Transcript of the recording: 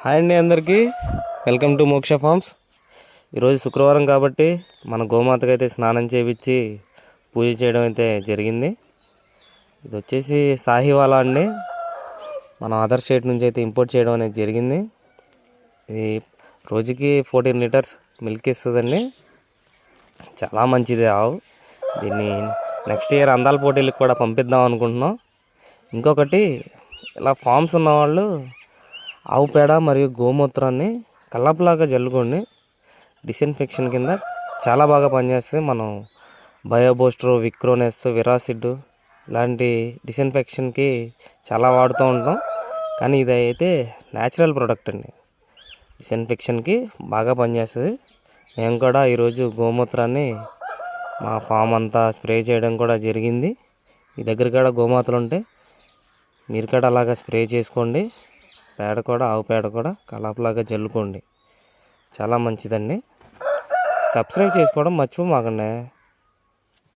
Hi అండి అందరికీ, welcome to మోక్ష ఫార్మ్స్. ఈరోజు శుక్రవారం కాబట్టి మన గోమాతకు అయితే స్నానం చేయించి పూజ చేయడం అయితే జరిగింది. ఇది వచ్చేసి సాహివాలా అండి, మనం అదర్ స్టేట్ నుంచి అయితే ఇంపోర్ట్ చేయడం అనేది జరిగింది. ఇది రోజుకి 14 లీటర్స్ మిల్క్ ఇస్తుందండి. చాలా మంచిది ఆవు. దీన్ని నెక్స్ట్ ఇయర్ అందాల పోటీలకు కూడా పంపిద్దాం అనుకుంటున్నాం. ఇంకొకటి, ఇలా ఫార్మ్స్ ఉన్నవాళ్ళు ఆవు పేడ మరియు గోమూత్రాన్ని కల్లాపులాగా జల్లుకోండి. డిస్ఇన్ఫెక్షన్ కింద చాలా బాగా పనిచేస్తుంది. మనం బయోబోస్టర్, విక్రోనెస్, విరాసిడ్ ఇలాంటి డిస్ఇన్ఫెక్షన్కి చాలా వాడుతూ ఉంటాం. కానీ ఇది అయితే న్యాచురల్ ప్రోడక్ట్ అండి, డిస్ఇన్ఫెక్షన్కి బాగా పనిచేస్తుంది. మేము కూడా ఈరోజు గోమూత్రాన్ని మా ఫామ్ అంతా స్ప్రే చేయడం కూడా జరిగింది. మీ దగ్గర కూడా గోమాతలు ఉంటే మీరు కూడా అలాగా స్ప్రే చేసుకోండి. పేడ కూడా, ఆవు పేడ కూడా కలాపులాగా జల్లుకోండి. చాలా మంచిదండి. సబ్స్క్రైబ్ చేసుకోవడం మర్చిపోమాకండి.